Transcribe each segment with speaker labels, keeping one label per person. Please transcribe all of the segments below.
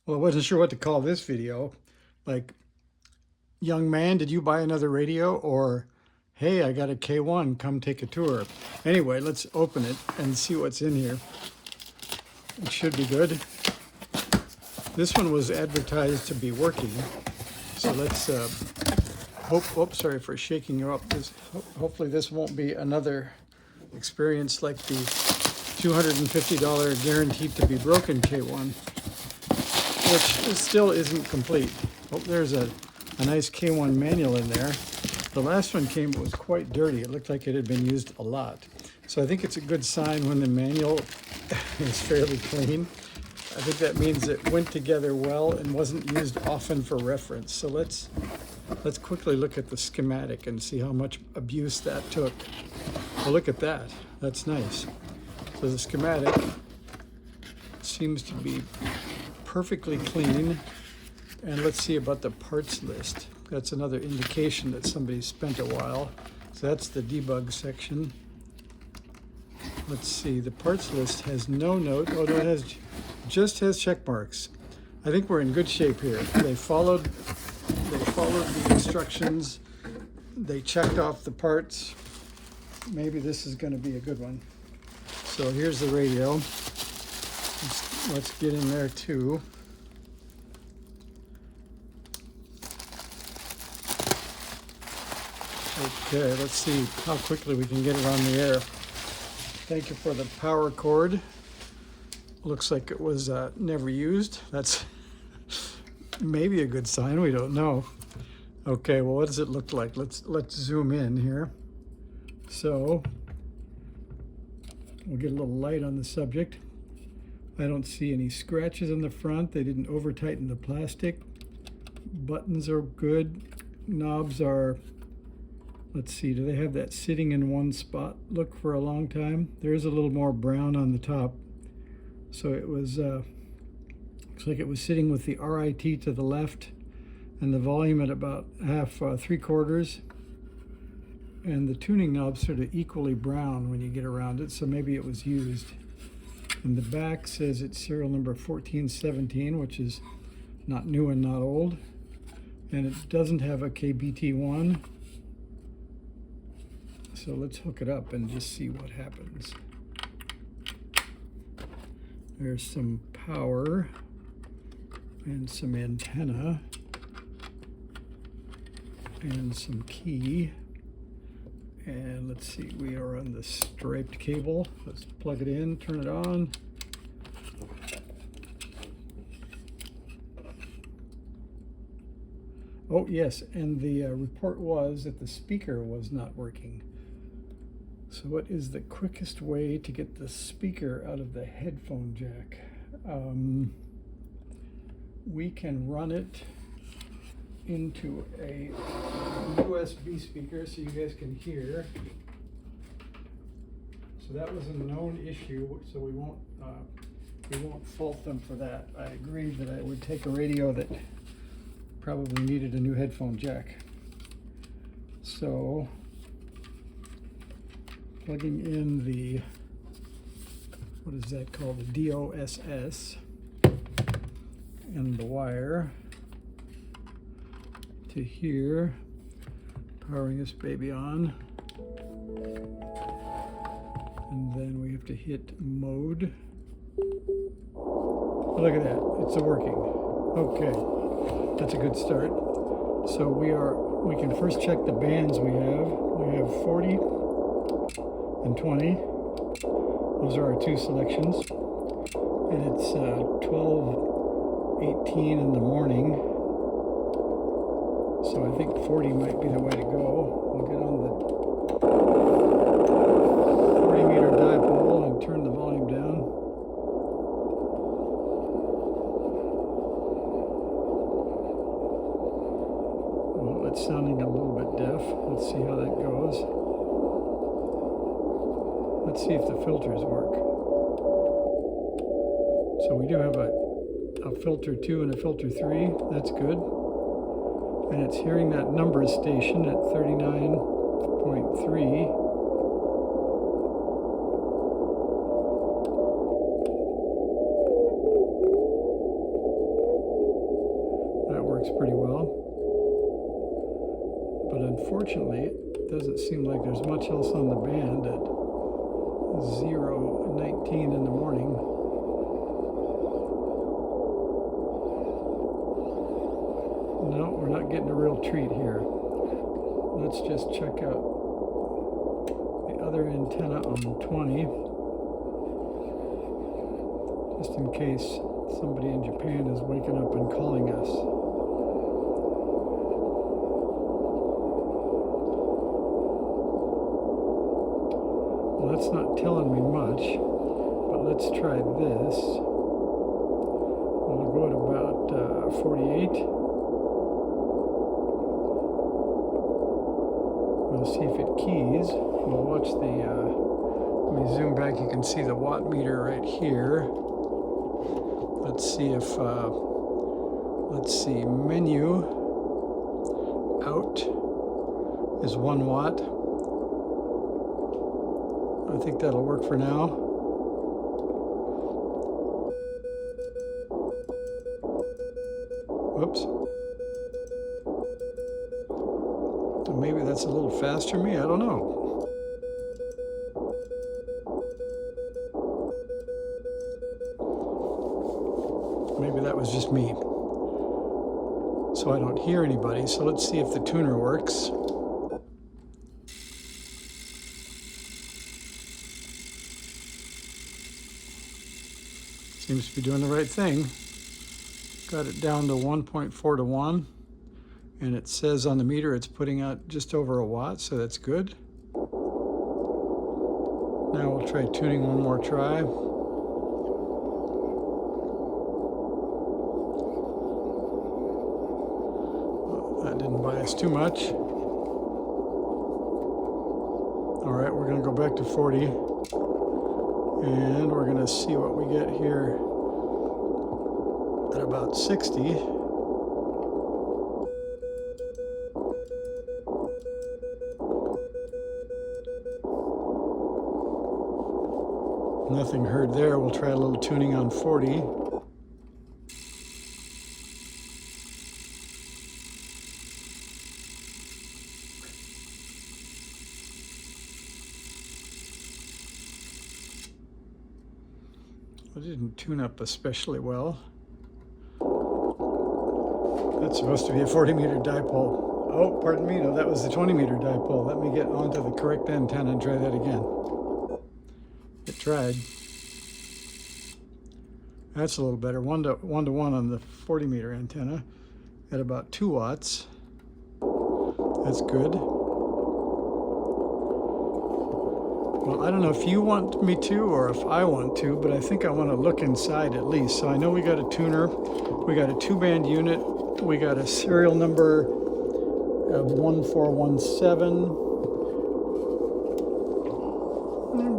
Speaker 1: Well, I wasn't sure what to call this video. Like, young man, did you buy another radio? Or, hey, I got a K1, come take a tour. Anyway, let's open it and see what's in here. It should be good. This one was advertised to be working. So let's oops, sorry for shaking you up. Hopefully this won't be another experience like the $250 guaranteed to be broken K1, which still isn't complete. Oh, there's a nice K1 manual in there. The last one came, it was quite dirty. It looked like it had been used a lot. So I think it's a good sign when the manual is fairly clean. I think that means it went together well and wasn't used often for reference. So let's quickly look at the schematic and see how much abuse that took. Well, look at that. That's nice. So the schematic seems to be perfectly clean. And let's see about the parts list. That's another indication that somebody spent a while. So that's the debug section. Let's see, the parts list has no note. Oh, no, it just has check marks. I think we're in good shape here. They followed the instructions. They checked off the parts. Maybe this is going to be a good one. So here's the radio. Let's get in there too. Okay, let's see how quickly we can get it on the air. Thank you for the power cord. Looks like it was never used. That's maybe a good sign, we don't know. Okay, well, what does it look like? Let's zoom in here. So we'll get a little light on the subject. I don't see any scratches on the front. They didn't over tighten the plastic. Buttons are good. Knobs are, let's see, do they have that sitting in one spot look for a long time? There is a little more brown on the top. So it was, looks like it was sitting with the RIT to the left and the volume at about three quarters. And the tuning knob's sort of equally brown when you get around it, so maybe it was used. And the back says it's serial number 1417, which is not new and not old. And it doesn't have a KBT1. So let's hook it up and just see what happens. There's some power and some antenna and some key. And let's see, we are on the striped cable. Let's plug it in, turn it on. Oh yes, and the report was that the speaker was not working. So what is the quickest way to get the speaker out of the headphone jack? We can run it into a USB speaker so you guys can hear. So that was a known issue, so we won't fault them for that. I agreed that I would take a radio that probably needed a new headphone jack. So plugging in the, what is that called, the DOSS, and the wire to here, powering this baby on. And then we have to hit mode. Look at that, it's working. Okay, that's a good start. So we can first check the bands we have. We have 40 and 20. Those are our two selections. And it's 12:18 in the morning. So I think 40 might be the way to go. We'll get on the 40-meter dipole and turn the volume down. Well, it's sounding a little bit deaf. Let's see how that goes. Let's see if the filters work. So we do have a filter 2 and a filter 3. That's good. And it's hearing that numbers station at 39.3. works pretty well. But unfortunately, it doesn't seem like there's much else on the band at 0:19 in the morning. No, we're not getting a real treat here. Let's just check out the other antenna on 20, just in case somebody in Japan is waking up and calling us. Well, that's not telling me much, but let's try this. We'll go at about 48. We'll see if it keys. We'll watch the, let me zoom back, you can see the watt meter right here. Let's see if, let's see, menu out is 1 watt. I think that'll work for now. Whoops. Maybe that's a little fast for me, I don't know. Maybe that was just me. So I don't hear anybody, so let's see if the tuner works. Seems to be doing the right thing. Got it down to 1.4 to 1. And it says on the meter it's putting out just over a watt, so that's good. Now we'll try tuning one more try. Well, that didn't bias too much. All right, we're gonna go back to 40. And we're gonna see what we get here at about 60. Nothing heard there. We'll try a little tuning on 40. It didn't tune up especially well. That's supposed to be a 40-meter dipole. Oh, pardon me. No, that was the 20-meter dipole. Let me get onto the correct antenna and try that again. It tried. That's a little better. 1 to 1 on the 40-meter antenna at about 2 watts. That's good. Well, I don't know if you want me to or if I want to, but I think I want to look inside at least. So I know we got a tuner, we got a 2-band unit, we got a serial number of 1417.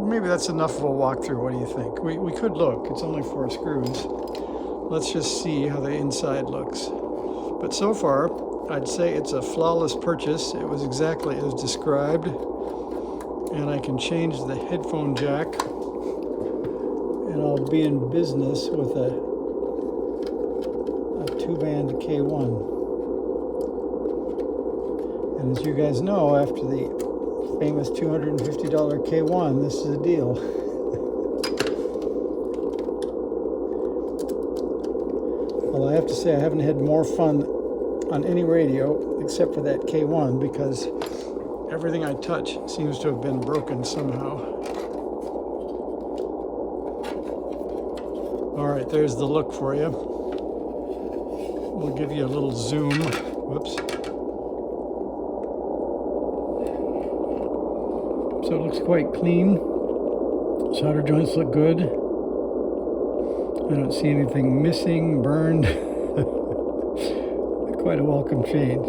Speaker 1: Maybe that's enough of a walkthrough. What do you think? We could look. It's only 4 screws. Let's just see how the inside looks. But so far, I'd say it's a flawless purchase. It was exactly as described. And I can change the headphone jack. And I'll be in business with a 2-band K1. And as you guys know, after the famous $250 K1, this is a deal. Well, I have to say I haven't had more fun on any radio except for that K1 because everything I touch seems to have been broken somehow. All right, there's the look for you. We'll give you a little zoom. Whoops. So it looks quite clean. Solder joints look good. I don't see anything missing, burned. Quite a welcome change.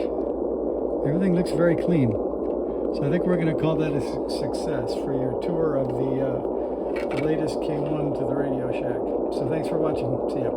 Speaker 1: Everything looks very clean. So I think we're going to call that a success for your tour of the latest K1 to the Radio Shack. So thanks for watching. See ya.